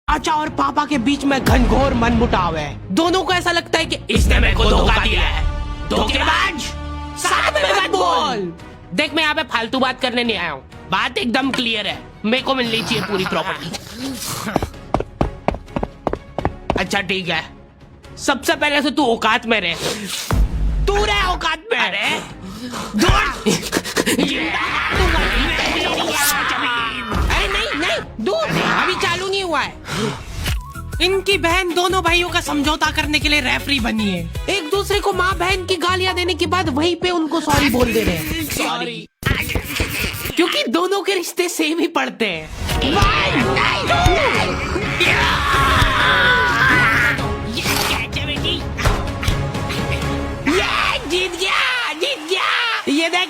चाचा और पापा के बीच में घनघोर मनमुटाव है। दोनों को ऐसा लगता है कि इसने मेरे को धोखा दिया है। धोखेबाज, साथ में मत बोल। देख, मैं यहाँ पे फालतू बात करने नहीं आया हूँ। बात एकदम क्लियर है, मेरे को मिलनी चाहिए पूरी प्रॉपर्टी। अच्छा ठीक है, सबसे पहले तो तू औकात में रहे। तू रहे औकात में। अरे नहीं, दूर अभी चालू नहीं हुआ है। इनकी बहन दोनों भाइयों का समझौता करने के लिए रेफरी बनी है। एक दूसरे को माँ बहन की गालियां देने के बाद वहीं पे उनको सॉरी बोल दे रहे हैं। सॉरी, क्योंकि दोनों के रिश्ते सेम ही पड़ते हैं। जीत गया। ये देख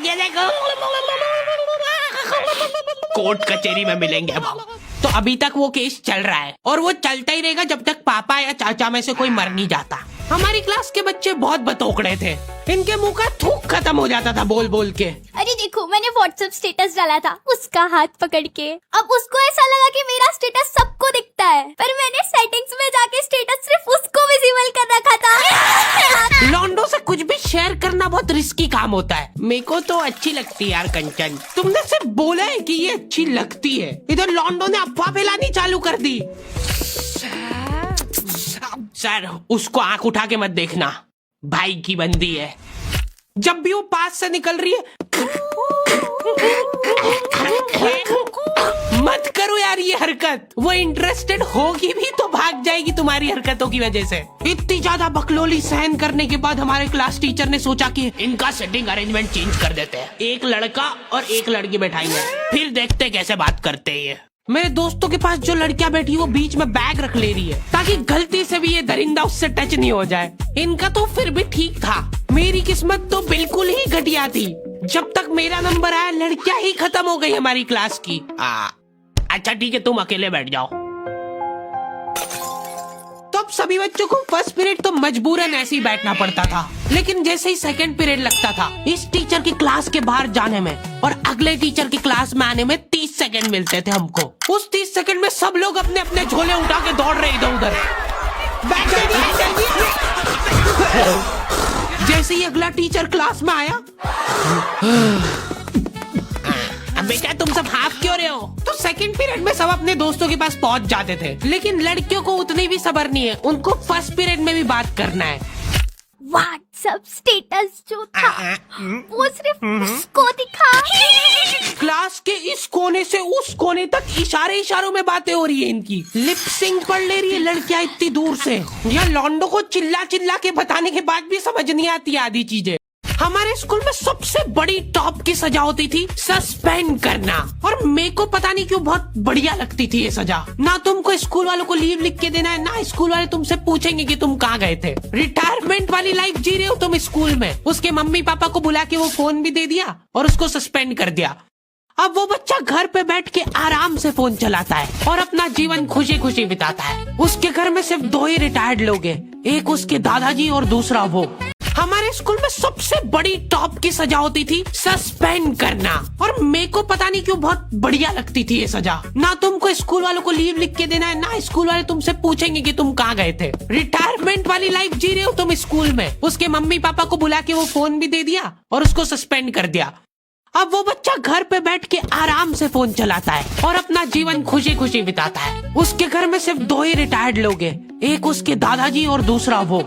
कोर्ट कचहरी में मिलेंगे अब। तो अभी तक वो केस चल रहा है और वो चलता ही रहेगा जब तक पापा या चाचा में से कोई मर नहीं जाता। हमारी क्लास के बच्चे बहुत बतौकड़े थे। इनके मुंह का थूक खत्म हो जाता था बोल बोल के। अरे देखो, मैंने व्हाट्सएप स्टेटस डाला था उसका हाथ पकड़ के। अब उसको ऐसा लगा कि मेरा स्टेटस सबको दिखता है, पर मैंने सेटिंग्स में जाके स्टेटस सिर्फ उसको विजिबल कर रखा था। लॉन्डो से कुछ भी शेयर करना बहुत रिस्की काम होता है। मेरे को तो अच्छी लगती है यार कंचन। तुमने सिर्फ बोला है कि ये अच्छी लगती है, इधर लॉन्डो ने अफवाह फैलानी चालू कर दी। सर, उसको आंख उठा के मत देखना, भाई की बंदी है। जब भी वो पास से निकल रही है मत करो यार ये हरकत। वो इंटरेस्टेड होगी भी तो भाग जाएगी तुम्हारी हरकतों की वजह से। इतनी ज्यादा बकलोली सहन करने के बाद हमारे क्लास टीचर ने सोचा कि इनका सेटिंग अरेंजमेंट चेंज कर देते हैं। एक लड़का और एक लड़की बैठाएंगे, फिर देखते कैसे बात करते हैं ये। मेरे दोस्तों के पास जो लड़कियां बैठी वो बीच में बैग रख ले रही है ताकि गलती से भी ये दरिंदा उससे टच नहीं हो जाए। इनका तो फिर भी ठीक था, मेरी किस्मत तो बिल्कुल ही घटिया थी। जब तक मेरा नंबर आया लड़कियां ही खत्म हो गई हमारी क्लास की। अच्छा ठीक है, तुम अकेले बैठ जाओ। तो अब सभी बच्चों को फर्स्ट पीरियड तो मजबूरन ऐसे ही बैठना पड़ता था, लेकिन जैसे ही सेकंड पीरियड लगता था इस टीचर की क्लास के बाहर जाने में और अगले टीचर की क्लास में आने में 30 सेकंड मिलते थे हमको। उस 30 सेकंड में सब लोग अपने अपने झोले उठा के दौड़ रहे इधर उधर। जैसे ही अगला टीचर क्लास में आया, बेटा तुम सब हाफ क्यों रहे हो? तो सेकंड पीरियड में सब अपने दोस्तों के पास पहुंच जाते थे, लेकिन लड़कियों को उतनी भी सब्र नहीं है, उनको फर्स्ट पीरियड में भी बात करना है। व्हाट्सएप स्टेटस जो था वो सिर्फ उसको दिखा। क्लास के इस कोने से उस कोने तक इशारों में बातें हो रही है इनकी। लिप सिंक पढ़ ले रही है लड़कियां इतनी दूर से। यह लॉन्डो को चिल्ला चिल्ला के बताने के बाद भी समझ नहीं आती आधी चीजें। हमारे स्कूल में सबसे बड़ी टॉप की सजा होती थी सस्पेंड करना, और मेरे को पता नहीं क्यों बहुत बढ़िया लगती थी ये सजा। ना तुमको स्कूल वालों को लीव लिख के देना है, ना स्कूल वाले तुमसे पूछेंगे कि तुम कहाँ गए थे। रिटायरमेंट वाली लाइफ जी रहे हो तुम स्कूल में। उसके मम्मी पापा को बुला के वो फोन भी दे दिया और उसको सस्पेंड कर दिया। अब वो बच्चा घर पे बैठ के आराम से फोन चलाता है और अपना जीवन खुशी खुशी बिताता है। उसके घर में सिर्फ 2 ही रिटायर्ड लोग हैं, एक उसके दादाजी और दूसरा वो। हमारे स्कूल में सबसे बड़ी टॉप की सजा होती थी सस्पेंड करना, और मेरे को पता नहीं क्यों बहुत बढ़िया लगती थी ये सजा। ना तुमको स्कूल वालों को लीव लिख के देना है, ना स्कूल वाले तुमसे पूछेंगे कि तुम कहाँ गए थे। रिटायरमेंट वाली लाइफ जी रहे हो तुम स्कूल में। उसके मम्मी पापा को बुला के वो फोन भी दे दिया और उसको सस्पेंड कर दिया। अब वो बच्चा घर पे बैठ के आराम से फोन चलाता है और अपना जीवन खुशी खुशी बिताता है। उसके घर में सिर्फ 2 ही रिटायर्ड लोग हैं, एक उसके दादाजी और दूसरा वो।